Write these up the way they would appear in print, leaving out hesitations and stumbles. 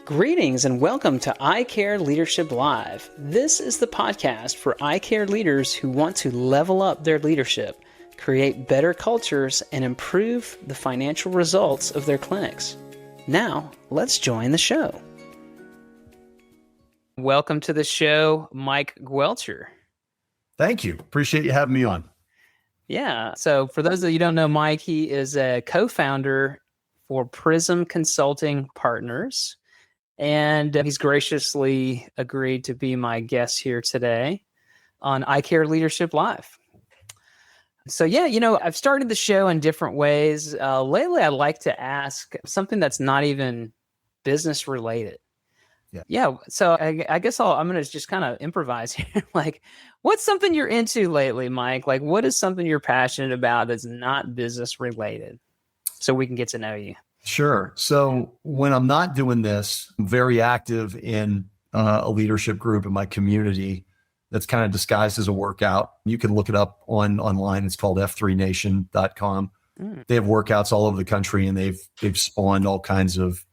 Greetings and welcome to Eye Care Leadership Live. This is the podcast for eye care leaders who want to level up their leadership, create better cultures, and improve the financial results of their clinics. Now, let's join the show. Welcome to the show, Mike Guelcher. Thank you. Appreciate you having me on. Yeah. So for those of you who don't know Mike, he is a co-founder for Prism Consulting Partners. And he's graciously agreed to be my guest here today on Eye Care Leadership Live. So I've started the show in different ways. Lately, I'd like to ask something that's not even business related. Yeah. So I guess I'm going to just kind of improvise here. Like, what's something you're into lately, Mike? Like, what is something you're passionate about that's not business related? So we can get to know you. Sure. So when I'm not doing this, I'm very active in a leadership group in my community that's kind of disguised as a workout. You can look it up online. It's called f3nation.com. They have workouts all over the country, and they've spawned all kinds of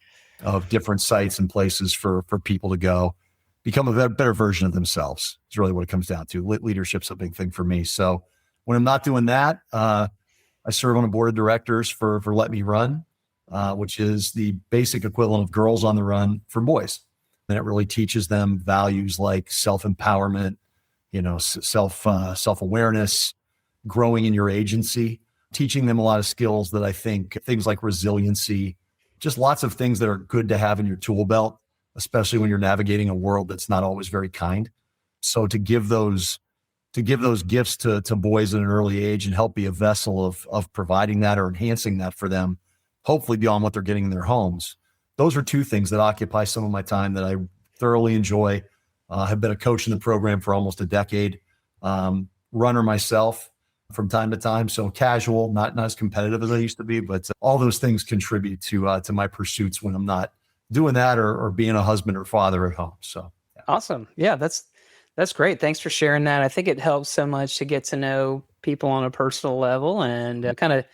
different sites and places for people to go become a better version of themselves. It's really what it comes down to. Leadership's a big thing for me. So when I'm not doing that, I serve on a board of directors for Let Me Run, which is the basic equivalent of Girls on the Run for boys. And it really teaches them values like self-empowerment, self-awareness, growing in your agency, teaching them a lot of skills that I think, things like resiliency, just lots of things that are good to have in your tool belt, especially when you're navigating a world that's not always very kind. So to give those gifts to boys at an early age and help be a vessel of providing that or enhancing that for them, hopefully beyond what they're getting in their homes. Those are two things that occupy some of my time that I thoroughly enjoy. Have been a coach in the program for almost a decade, runner myself from time to time. So casual, not as competitive as I used to be, but all those things contribute to my pursuits when I'm not doing that or being a husband or father at home. So yeah. Awesome. Yeah, that's great. Thanks for sharing that. I think it helps so much to get to know people on a personal level and kind of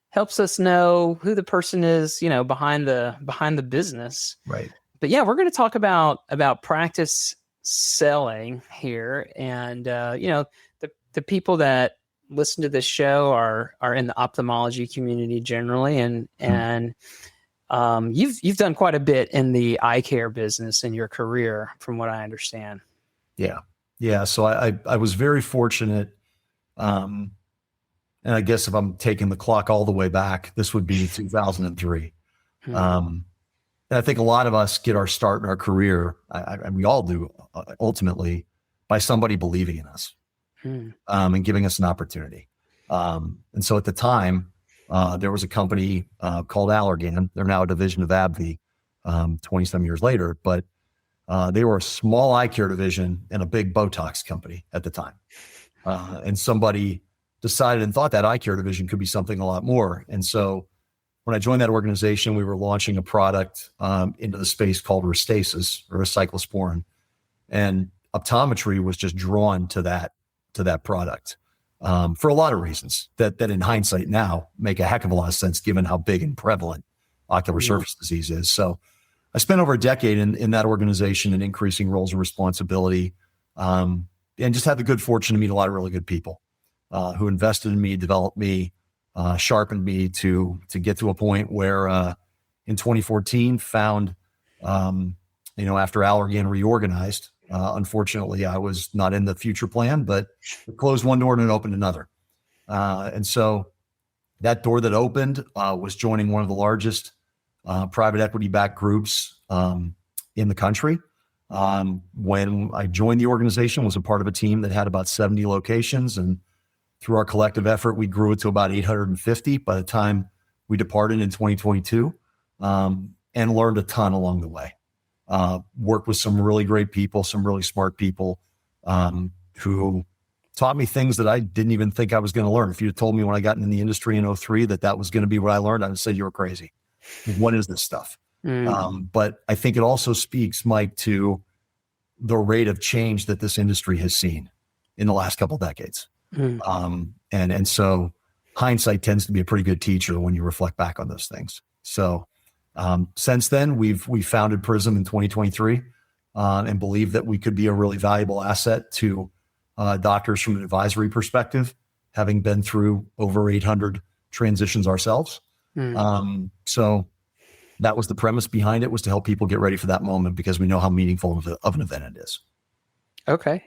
helps us know who the person is, behind the business. Right. But yeah, we're going to talk about practice selling here. And, the people that listen to this show are in the ophthalmology community generally. And you've done quite a bit in the eye care business in your career, from what I understand. Yeah. Yeah. So I was very fortunate. And I guess if I'm taking the clock all the way back, this would be 2003. And I think a lot of us get our start in our career, and we all do, ultimately, by somebody believing in us and giving us an opportunity. And so at the time, there was a company called Allergan. They're now a division of AbbVie 20-some years later, but they were a small eye care division and a big Botox company at the time. And somebody decided and thought that eye care division could be something a lot more. And so when I joined that organization, we were launching a product into the space called Restasis or cyclosporin, and optometry was just drawn to that product for a lot of reasons that in hindsight now make a heck of a lot of sense given how big and prevalent ocular surface disease is. So I spent over a decade in that organization in increasing roles of responsibility, and just had the good fortune to meet a lot of really good people who invested in me, developed me, sharpened me to get to a point where in 2014 found, after Allergan reorganized, unfortunately I was not in the future plan, but it closed one door and it opened another. And so that door that opened was joining one of the largest private equity-backed groups in the country. When I joined the organization, was a part of a team that had about 70 locations, and through our collective effort, we grew it to about 850 by the time we departed in 2022, and learned a ton along the way. Worked with some really great people, some really smart people who taught me things that I didn't even think I was going to learn. If you had told me when I got in the industry in 2003 that was going to be what I learned, I would say you were crazy. What is this stuff? But I think it also speaks, Mike, to the rate of change that this industry has seen in the last couple of decades. And so hindsight tends to be a pretty good teacher when you reflect back on those things. So Since then, we founded Prism in 2023 and believe that we could be a really valuable asset to doctors from an advisory perspective, having been through over 800 transitions ourselves. So that was the premise behind it, was to help people get ready for that moment, because we know how meaningful of an event it is. Okay.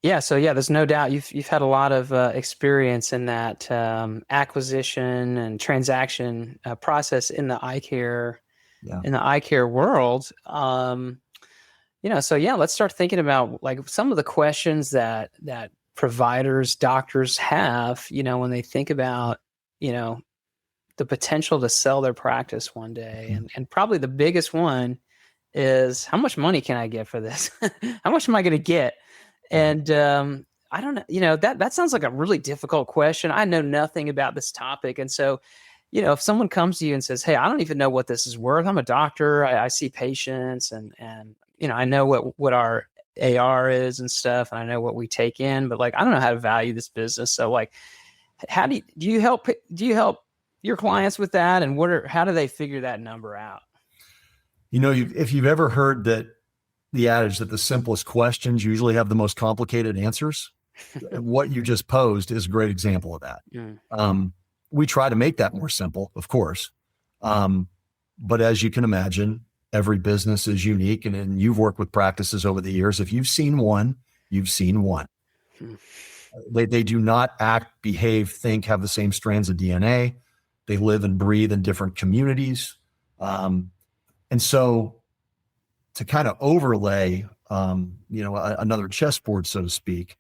Yeah. So there's no doubt you've had a lot of experience in that acquisition and transaction process in the eye care world. So let's start thinking about like some of the questions that providers, doctors have, when they think about, the potential to sell their practice one day. And probably the biggest one is, how much money can I get for this? How much am I going to get? And I don't know, that sounds like a really difficult question. I know nothing about this topic. And so, if someone comes to you and says, hey, I don't even know what this is worth. I'm a doctor. I see patients and I know what our AR is and stuff. And I know what we take in, but like, I don't know how to value this business. So like, how do you help your clients with that? And how do they figure that number out? If you've ever heard the adage that the simplest questions usually have the most complicated answers, what you just posed is a great example of that. We try to make that more simple, of course. But as you can imagine, every business is unique, and you've worked with practices over the years. If you've seen one, you've seen one. They do not act, behave, think, have the same strands of DNA. They live and breathe in different communities. And so to kind of overlay, another chessboard, so to speak,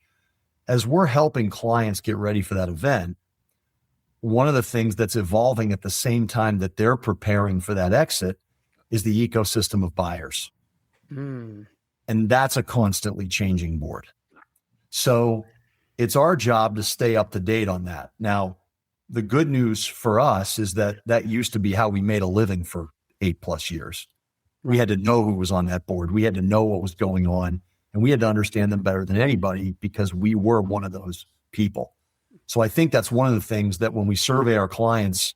as we're helping clients get ready for that event, one of the things that's evolving at the same time that they're preparing for that exit is the ecosystem of buyers. And that's a constantly changing board. So it's our job to stay up to date on that. Now, the good news for us is that used to be how we made a living for 8+ years. We had to know who was on that board. We had to know what was going on, and we had to understand them better than anybody, because we were one of those people. So I think that's one of the things that when we survey our clients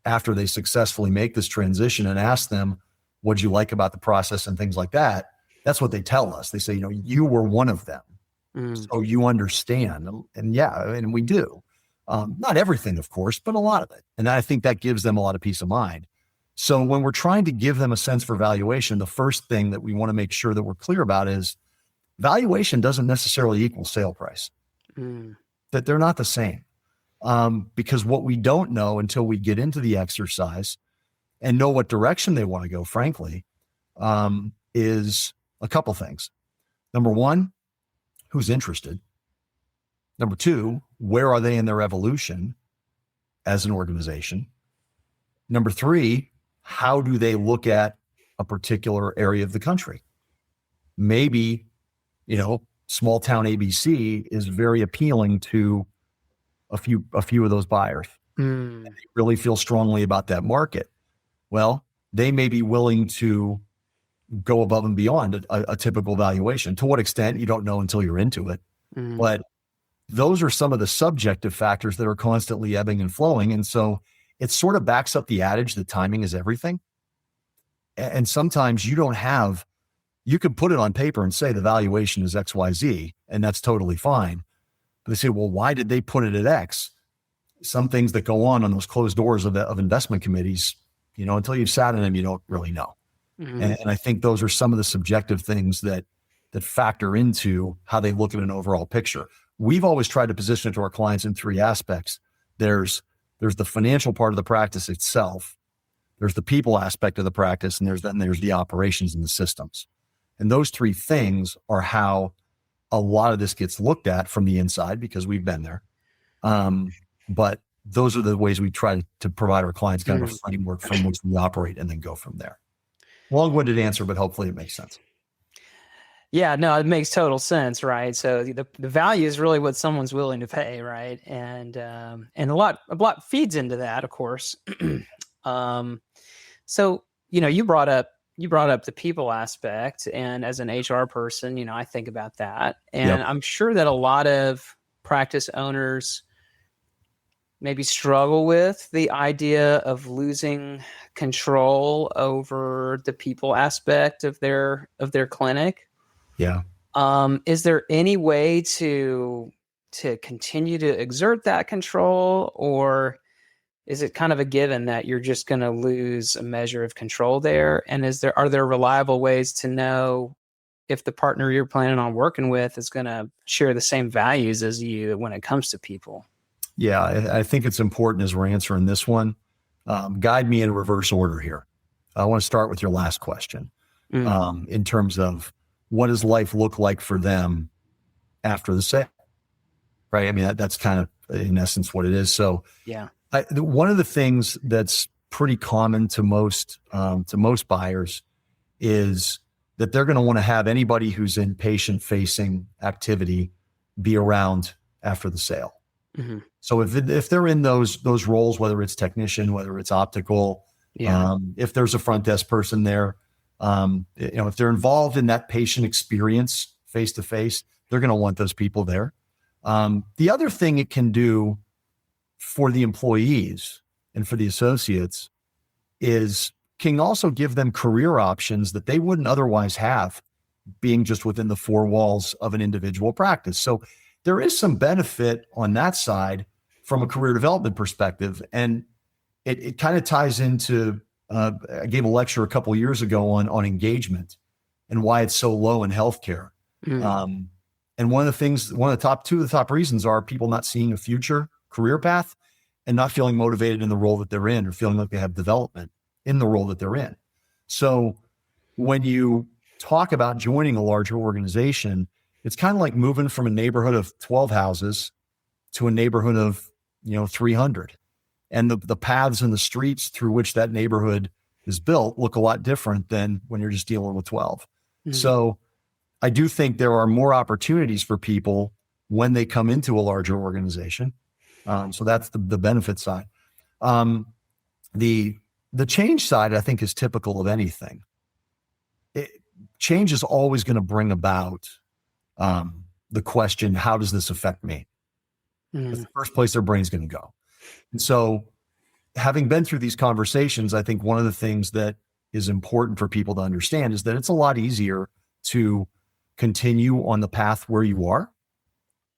after they successfully make this transition and ask them, what'd you like about the process and things like that, that's what they tell us. They say, you were one of them. So you understand. And we do. Not everything, of course, but a lot of it. And I think that gives them a lot of peace of mind. So when we're trying to give them a sense for valuation, the first thing that we want to make sure that we're clear about is valuation doesn't necessarily equal sale price. That they're not the same. Because what we don't know until we get into the exercise and know what direction they want to go, frankly, is a couple things. Number one, who's interested? Number two, where are they in their evolution as an organization? Number three, how do they look at a particular area of the country? Maybe, small town ABC is very appealing to a few of those buyers. And they really feel strongly about that market. Well, they may be willing to go above and beyond a typical valuation. To what extent, you don't know until you're into it. But those are some of the subjective factors that are constantly ebbing and flowing. And so it sort of backs up the adage that timing is everything. And sometimes you could put it on paper and say the valuation is XYZ, and that's totally fine. But they say, well, why did they put it at X? Some things that go on those closed doors of investment committees, until you've sat in them, you don't really know. And I think those are some of the subjective things that factor into how they look at an overall picture. We've always tried to position it to our clients in three aspects. There's the financial part of the practice itself. There's the people aspect of the practice, and there's the operations and the systems. And those three things are how a lot of this gets looked at from the inside, because we've been there. But those are the ways we try to provide our clients kind of a framework from which we operate and then go from there. Long-winded answer, but hopefully it makes sense. Yeah, no, it makes total sense, right? So the value is really what someone's willing to pay, right? And a lot feeds into that, of course. So you brought up the people aspect, and as an HR person, I think about that, and I'm sure that a lot of practice owners maybe struggle with the idea of losing control over the people aspect of their clinic. Yeah. Is there any way to continue to exert that control, or is it kind of a given that you're just going to lose a measure of control there? And are there reliable ways to know if the partner you're planning on working with is going to share the same values as you when it comes to people? Yeah, I think it's important as we're answering this one. Guide me in reverse order here. I want to start with your last question in terms of what does life look like for them after the sale, right? I mean, that's kind of in essence what it is. So Yeah. one of the things that's pretty common to most buyers is that they're going to want to have anybody who's in patient-facing activity be around after the sale. Mm-hmm. So if they're in those roles, whether it's technician, whether it's optical, if there's a front desk person there, if they're involved in that patient experience face to face, they're going to want those people there. The other thing it can do for the employees and for the associates is can also give them career options that they wouldn't otherwise have being just within the four walls of an individual practice. So there is some benefit on that side from a career development perspective. And it kind of ties into, I gave a lecture a couple of years ago on engagement and why it's so low in healthcare. And one of the top reasons are people not seeing a future career path and not feeling motivated in the role that they're in or feeling like they have development in the role that they're in. So when you talk about joining a larger organization, it's kind of like moving from a neighborhood of 12 houses to a neighborhood of, 300. And the paths and the streets through which that neighborhood is built look a lot different than when you're just dealing with 12. So I do think there are more opportunities for people when they come into a larger organization. So that's the benefit side. The change side, I think, is typical of anything. Change is always going to bring about the question, how does this affect me? That's the first place their brain's going to go. And so having been through these conversations, I think one of the things that is important for people to understand is that it's a lot easier to continue on the path where you are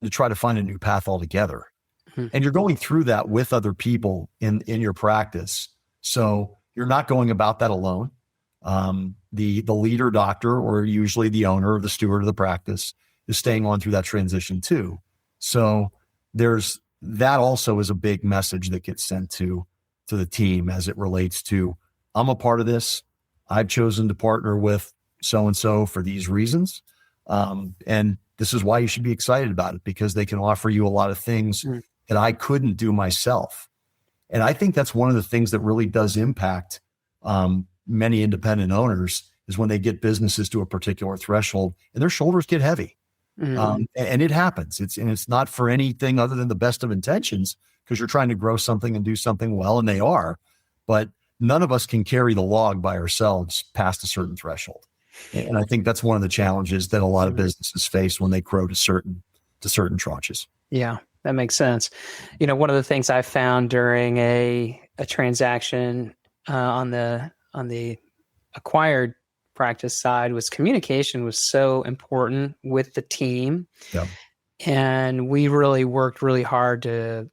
to try to find a new path altogether. And you're going through that with other people in your practice. So you're not going about that alone. The leader doctor, or usually the owner or the steward of the practice, is staying on through that transition too. So that also is a big message that gets sent to the team as it relates to, I'm a part of this. I've chosen to partner with so-and-so for these reasons. And this is why you should be excited about it, because they can offer you a lot of things that I couldn't do myself. And I think that's one of the things that really does impact many independent owners is when they get businesses to a particular threshold and their shoulders get heavy. And it happens. It's not for anything other than the best of intentions, because you're trying to grow something and do something well, and they are. But none of us can carry the log by ourselves past a certain threshold. And I think that's one of the challenges that a lot of businesses face when they grow to certain tranches. Yeah, that makes sense. One of the things I found during a transaction on the acquired practice side was communication was so important with the team. Yeah. And we really worked really hard to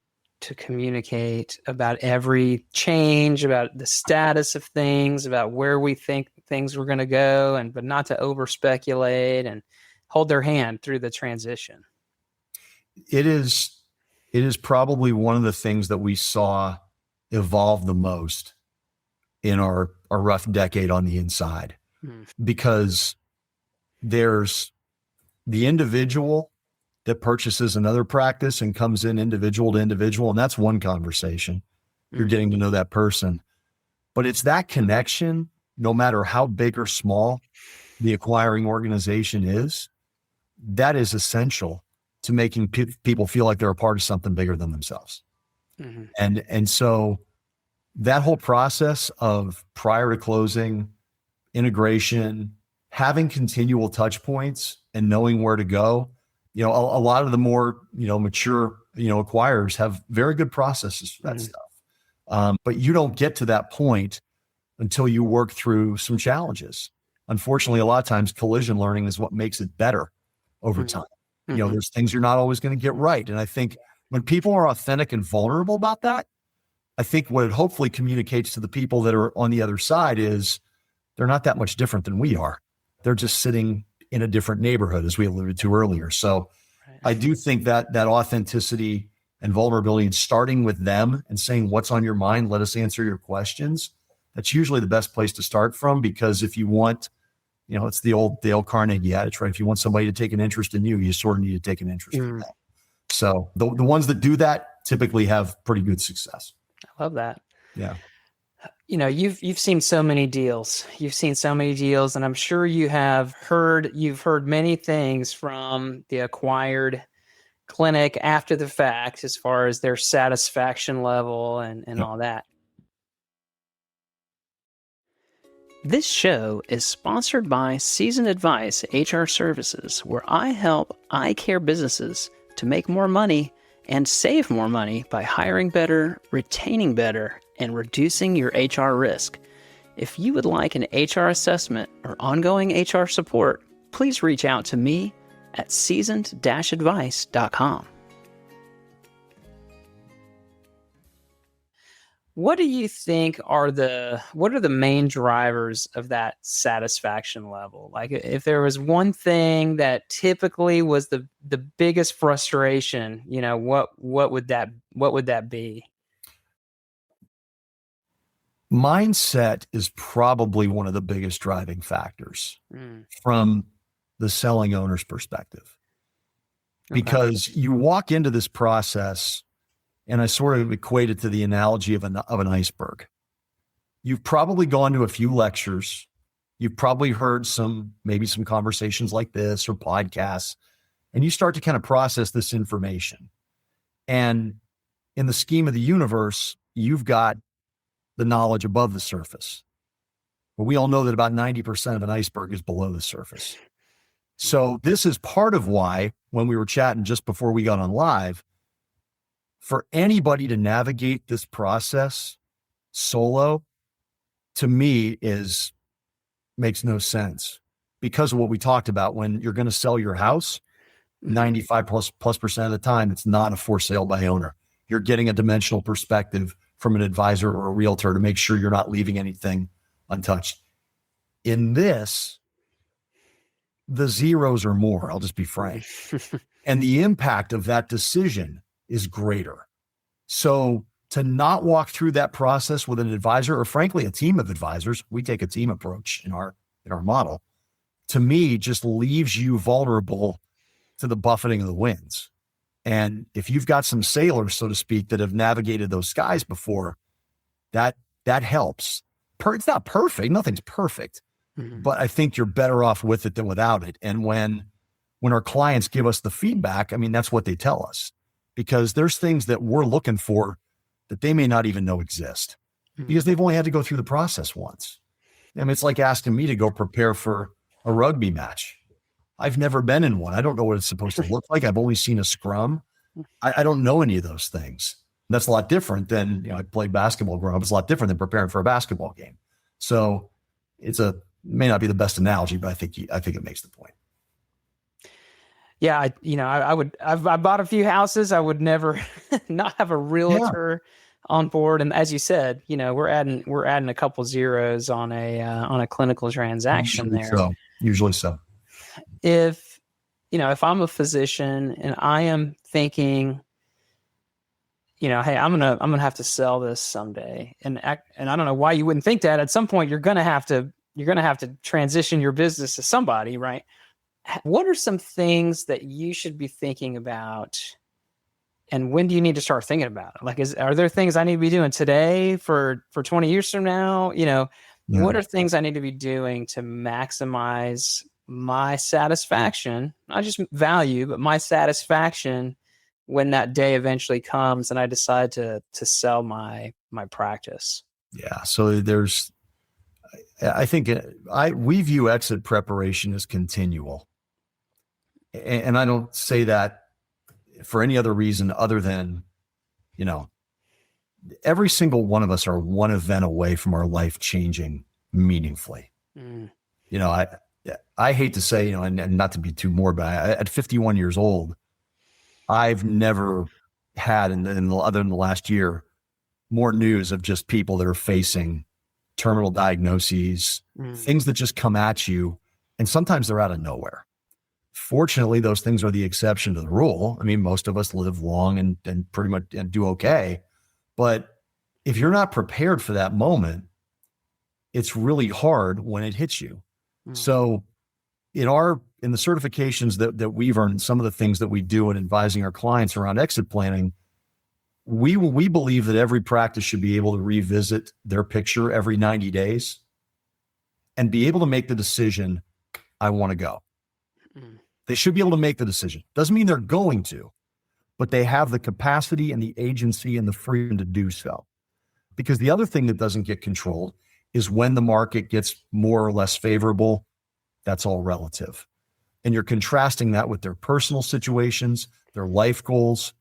communicate about every change, about the status of things, about where we think things were going to go, but not to over speculate and hold their hand through the transition. It is probably one of the things that we saw evolve the most in our rough decade on the inside, because there's the individual that purchases another practice and comes in individual to individual. And that's one conversation. You're getting to know that person, but it's that connection, no matter how big or small the acquiring organization is, that is essential to making people feel like they're a part of something bigger than themselves. And so that whole process of prior to closing, integration, having continual touch points and knowing where to go, A lot of the more, mature, acquirers have very good processes for that stuff. But you don't get to that point until you work through some challenges. Unfortunately, a lot of times collision learning is what makes it better over time. There's things you're not always going to get right. And I think when people are authentic and vulnerable about that, I think what it hopefully communicates to the people that are on the other side is they're not that much different than we are. They're just sitting in a different neighborhood, as we alluded to earlier. So I do think that authenticity and vulnerability, and starting with them and saying, what's on your mind? Let us answer your questions. That's usually the best place to start from, because if you want, it's the old Dale Carnegie adage, right? If you want somebody to take an interest in you, you sort of need to take an interest in them. So the ones that do that typically have pretty good success. I love that. Yeah. You've seen so many deals. You've seen so many deals, and I'm sure you've heard many things from the acquired clinic after the fact, as far as their satisfaction level and all that. This show is sponsored by Seasoned Advice HR Services, where I help eye care businesses to make more money and save more money by hiring better, retaining better, and reducing your HR risk. If you would like an HR assessment or ongoing HR support, please reach out to me at seasoned-advice.com. What do you think are the main drivers of that satisfaction level? Like, if there was one thing that typically was the biggest frustration, what would that be? Mindset is probably one of the biggest driving factors from the selling owner's perspective, because you walk into this process. And I sort of equate it to the analogy of an iceberg. You've probably gone to a few lectures. You've probably heard maybe some conversations like this or podcasts, and you start to kind of process this information. And in the scheme of the universe, you've got the knowledge above the surface. But we all know that about 90% of an iceberg is below the surface. So this is part of why, when we were chatting just before we got on live, for anybody to navigate this process solo, to me, makes no sense, because of what we talked about. When you're going to sell your house, 95+% of the time, it's not a for sale by owner. You're getting a dimensional perspective from an advisor or a realtor to make sure you're not leaving anything untouched. In this, the zeros are more, I'll just be frank. And the impact of that decision is greater. So to not walk through that process with an advisor, or frankly, a team of advisors, we take a team approach in our model, to me, just leaves you vulnerable to the buffeting of the winds. And if you've got some sailors, so to speak, that have navigated those skies before, that helps. It's not perfect. Nothing's perfect, but I think you're better off with it than without it. And when our clients give us the feedback, I mean, that's what they tell us. Because there's things that we're looking for that they may not even know exist, because they've only had to go through the process once. I mean, it's like asking me to go prepare for a rugby match. I've never been in one. I don't know what it's supposed to look like. I've only seen a scrum. I don't know any of those things. That's a lot different than, I played basketball growing up. It's a lot different than preparing for a basketball game. So may not be the best analogy, but I think it makes the point. Yeah, I bought a few houses. I would never not have a realtor on board. And as you said, we're adding a couple zeros on a clinical transaction Usually so. If I'm a physician and I am thinking, hey, I'm gonna have to sell this someday, and I don't know why you wouldn't think that. At some point, you're gonna have to transition your business to somebody, right? What are some things that you should be thinking about, and when do you need to start thinking about it? Like, are there things I need to be doing today for 20 years from now? What are things I need to be doing to maximize my satisfaction, not just value, but my satisfaction when that day eventually comes and I decide to sell my practice? Yeah. So I think we view exit preparation as continual. And I don't say that for any other reason other than, you know, every single one of us are one event away from our life changing meaningfully. Mm. You know, I hate to say, you know, and not to be too morbid, at 51 years old, I've never had other than the last year, more news of just people that are facing terminal diagnoses, things that just come at you. And sometimes they're out of nowhere. Fortunately, those things are the exception to the rule. I mean, most of us live long and pretty much and do okay. But if you're not prepared for that moment, it's really hard when it hits you. So in the certifications that we've earned, some of the things that we do in advising our clients around exit planning, we believe that every practice should be able to revisit their picture every 90 days and be able to make the decision, I want to go. They should be able to make the decision. Doesn't mean they're going to, but they have the capacity and the agency and the freedom to do so. Because the other thing that doesn't get controlled is when the market gets more or less favorable, that's all relative. And you're contrasting that with their personal situations, their life goals.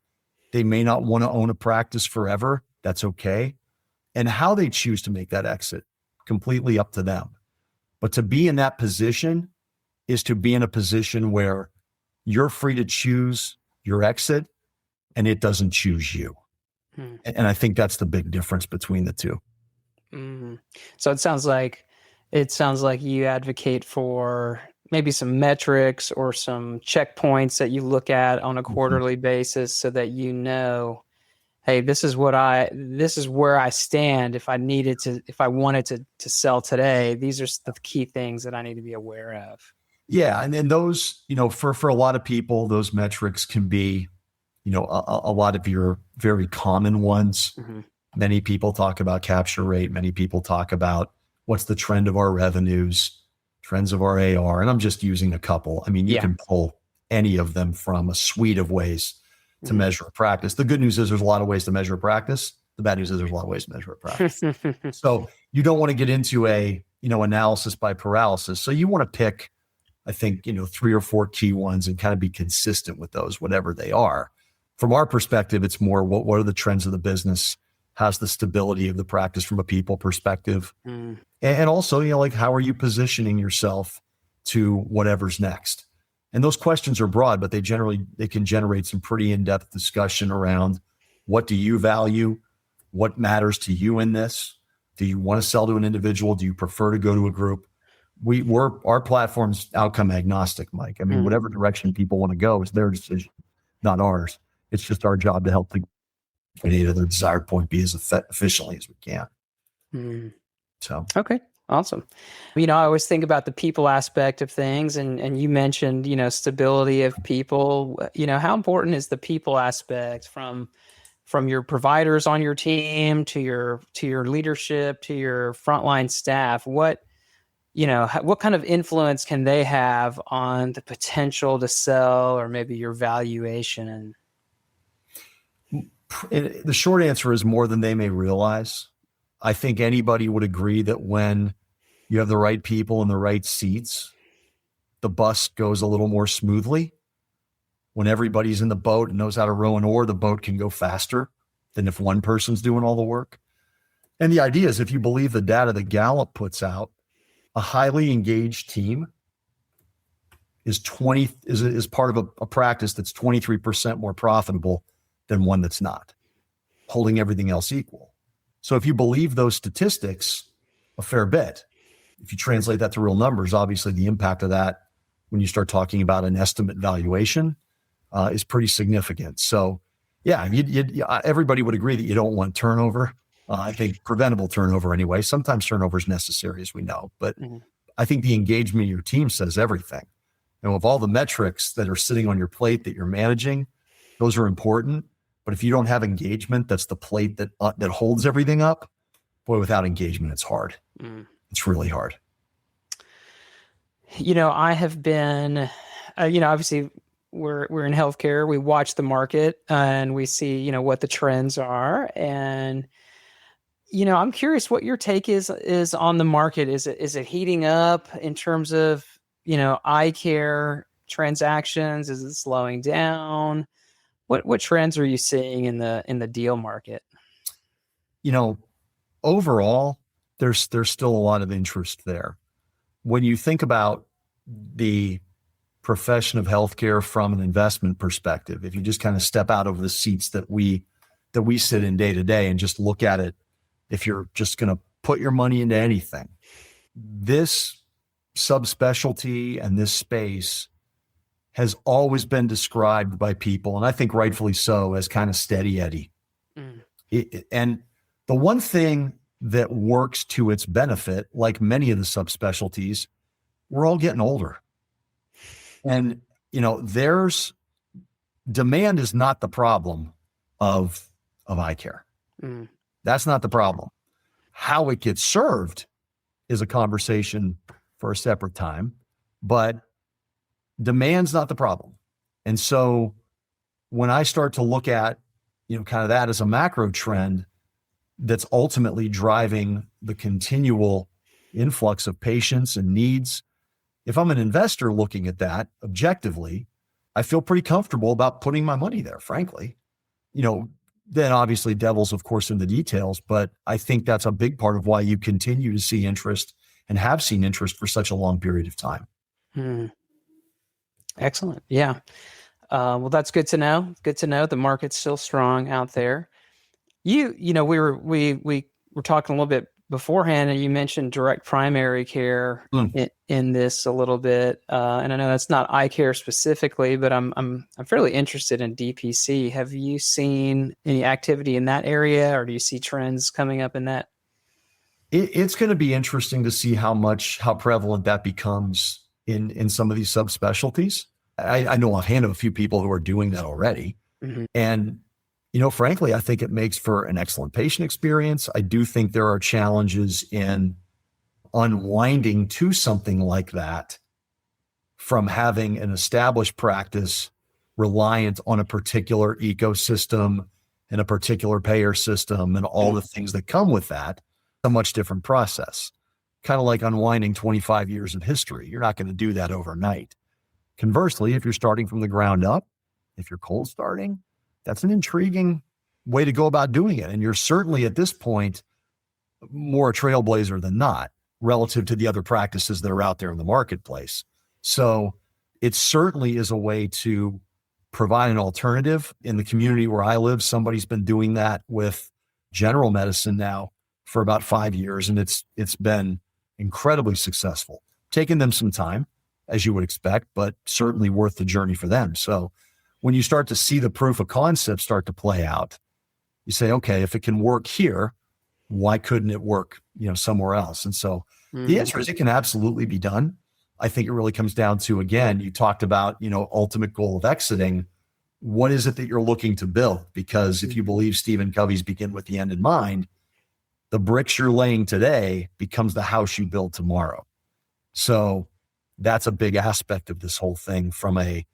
They may not want to own a practice forever. That's okay. And how they choose to make that exit, completely up to them. But to be in that position is to be in a position where you're free to choose your exit and it doesn't choose you. And I think that's the big difference between the two. So it sounds like you advocate for maybe some metrics or some checkpoints that you look at on a quarterly basis so that you know, hey, this is where I stand if I wanted to sell today. These are the key things that I need to be aware of. Yeah. And then those, you know, for a lot of people, those metrics can be, you know, a lot of your very common ones. Many people talk about capture rate. Many people talk about what's the trend of our revenues, trends of our AR. And I'm just using a couple. I mean, you can pull any of them from a suite of ways to measure a practice. The good news is there's a lot of ways to measure a practice. The bad news is there's a lot of ways to measure a practice. So you don't want to get into a, you know, analysis by paralysis. So you want to pick, I think, you know, 3 or 4 key ones and kind of be consistent with those, whatever they are. From our perspective, it's more what are the trends of the business? How's the stability of the practice from a people perspective? And also, you know, like, how are you positioning yourself to whatever's next? And those questions are broad, but they can generate some pretty in-depth discussion around what do you value? What matters to you in this? Do you want to sell to an individual? Do you prefer to go to a group? Our platform's outcome agnostic, Mike. I mean, whatever direction people want to go is their decision, not ours. It's just our job to help them get to their desired point B as efficiently as we can. So, okay, awesome. You know, I always think about the people aspect of things, and you mentioned, you know, stability of people. You know, how important is the people aspect from your providers on your team to your leadership to your frontline staff? What kind of influence can they have on the potential to sell or maybe your valuation? The short answer is more than they may realize. I think anybody would agree that when you have the right people in the right seats, the bus goes a little more smoothly. When everybody's in the boat and knows how to row an oar, the boat can go faster than if one person's doing all the work. And the idea is, if you believe the data that Gallup puts out, a highly engaged team is part of a practice that's 23% more profitable than one that's not, holding everything else equal. So if you believe those statistics a fair bit, if you translate that to real numbers, obviously the impact of that when you start talking about an estimate valuation is pretty significant. So yeah, everybody would agree that you don't want turnover. I think preventable turnover anyway. Sometimes turnover is necessary, as we know, but I think the engagement of your team says everything. And with all the metrics that are sitting on your plate that you're managing, those are important. But if you don't have engagement, that's the plate that holds everything up. Boy, without engagement, it's hard. It's really hard. You know, I have been, obviously we're in healthcare. We watch the market and we see, you know, what the trends are. And, you know, I'm curious what your take is on the market. Is it heating up in terms of, you know, eye care transactions? Is it slowing down? What trends are you seeing in the deal market? Overall, there's still a lot of interest there. When you think about the profession of healthcare from an investment perspective, if you just kind of step out of the seats that we sit in day to day and just look at it, if you're just going to put your money into anything, this subspecialty and this space has always been described by people, and I think rightfully so, as kind of steady Eddie. And the one thing that works to its benefit, like many of the subspecialties, we're all getting older. And, there's demand is not the problem of eye care. That's not the problem. How it gets served is a conversation for a separate time, but demand's not the problem. And so when I start to look at, kind of that as a macro trend that's ultimately driving the continual influx of patients and needs, if I'm an investor looking at that objectively, I feel pretty comfortable about putting my money there, frankly. Then obviously devil's, of course, in the details, but I think that's a big part of why you continue to see interest and have seen interest for such a long period of time. Excellent. Yeah. Well, that's good to know. Good to know the market's still strong out there. We were talking a little bit beforehand, and you mentioned direct primary care in this a little bit. And I know that's not eye care specifically, but I'm fairly interested in DPC. Have you seen any activity in that area, or do you see trends coming up in that? It's going to be interesting to see how prevalent that becomes in some of these subspecialties. I know offhand of a few people who are doing that already. And, frankly, I think it makes for an excellent patient experience. I do think there are challenges in unwinding to something like that from having an established practice reliant on a particular ecosystem and a particular payer system and all the things that come with that. A much different process, kind of like unwinding 25 years of history. You're not going to do that overnight. Conversely, if you're starting from the ground up, if you're cold starting, that's an intriguing way to go about doing it. And you're certainly at this point more a trailblazer than not relative to the other practices that are out there in the marketplace. So it certainly is a way to provide an alternative. In the community where I live, somebody's been doing that with general medicine now for about 5 years, and it's been incredibly successful. Taken them some time, as you would expect, but certainly worth the journey for them. So when you start to see the proof of concept start to play out, you say, okay, if it can work here, why couldn't it work, somewhere else? And so the answer is it can absolutely be done. I think it really comes down to, again, you talked about, ultimate goal of exiting. What is it that you're looking to build? Because if you believe Stephen Covey's begin with the end in mind, the bricks you're laying today becomes the house you build tomorrow. So that's a big aspect of this whole thing, from a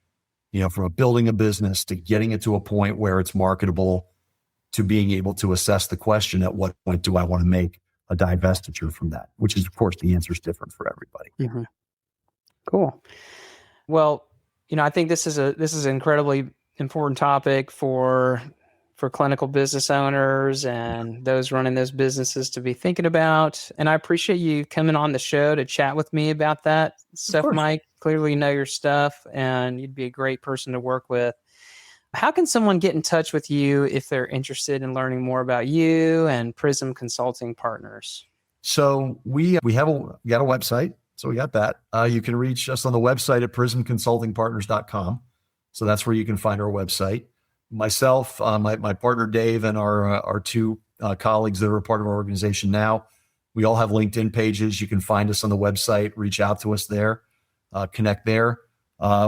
building a business to getting it to a point where it's marketable, to being able to assess the question, at what point do I want to make a divestiture from that? Which is, of course, the answer is different for everybody. Cool. Well, I think this is an incredibly important topic for clinical business owners and those running those businesses to be thinking about. And I appreciate you coming on the show to chat with me about that stuff, Mike. Clearly you know your stuff, and you'd be a great person to work with. How can someone get in touch with you if they're interested in learning more about you and Prism Consulting Partners? So we got a website. So we got that. You can reach us on the website at prismconsultingpartners.com. So that's where you can find our website. Myself, my partner Dave, and our two colleagues that are a part of our organization now, we all have LinkedIn pages. You can find us on the website, reach out to us there, connect there.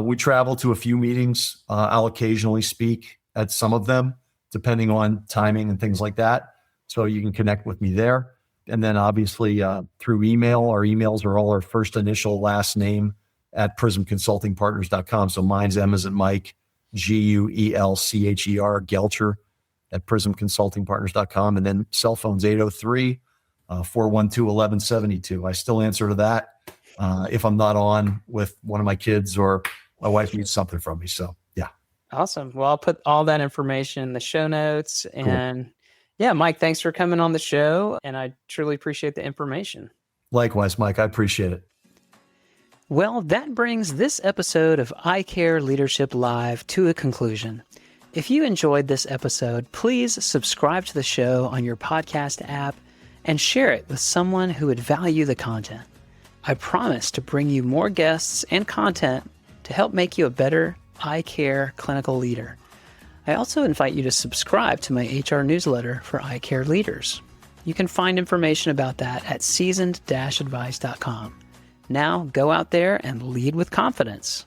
We travel to a few meetings. I'll occasionally speak at some of them, depending on timing and things like that. So you can connect with me there. And then obviously through email. Our emails are all our first initial last name at prismconsultingpartners.com. So mine's M as in Mike, Guelcher, Guelcher at prismconsultingpartners.com. And then cell phone's 803-412-1172. I still answer to that. If I'm not on with one of my kids or my wife needs something from me. So yeah. Awesome. Well, I'll put all that information in the show notes. Cool. And yeah, Mike, thanks for coming on the show. And I truly appreciate the information. Likewise, Mike, I appreciate it. Well, that brings this episode of Eye Care Leadership Live to a conclusion. If you enjoyed this episode, please subscribe to the show on your podcast app and share it with someone who would value the content. I promise to bring you more guests and content to help make you a better eye care clinical leader. I also invite you to subscribe to my HR newsletter for eye care leaders. You can find information about that at seasoned-advice.com. Now go out there and lead with confidence.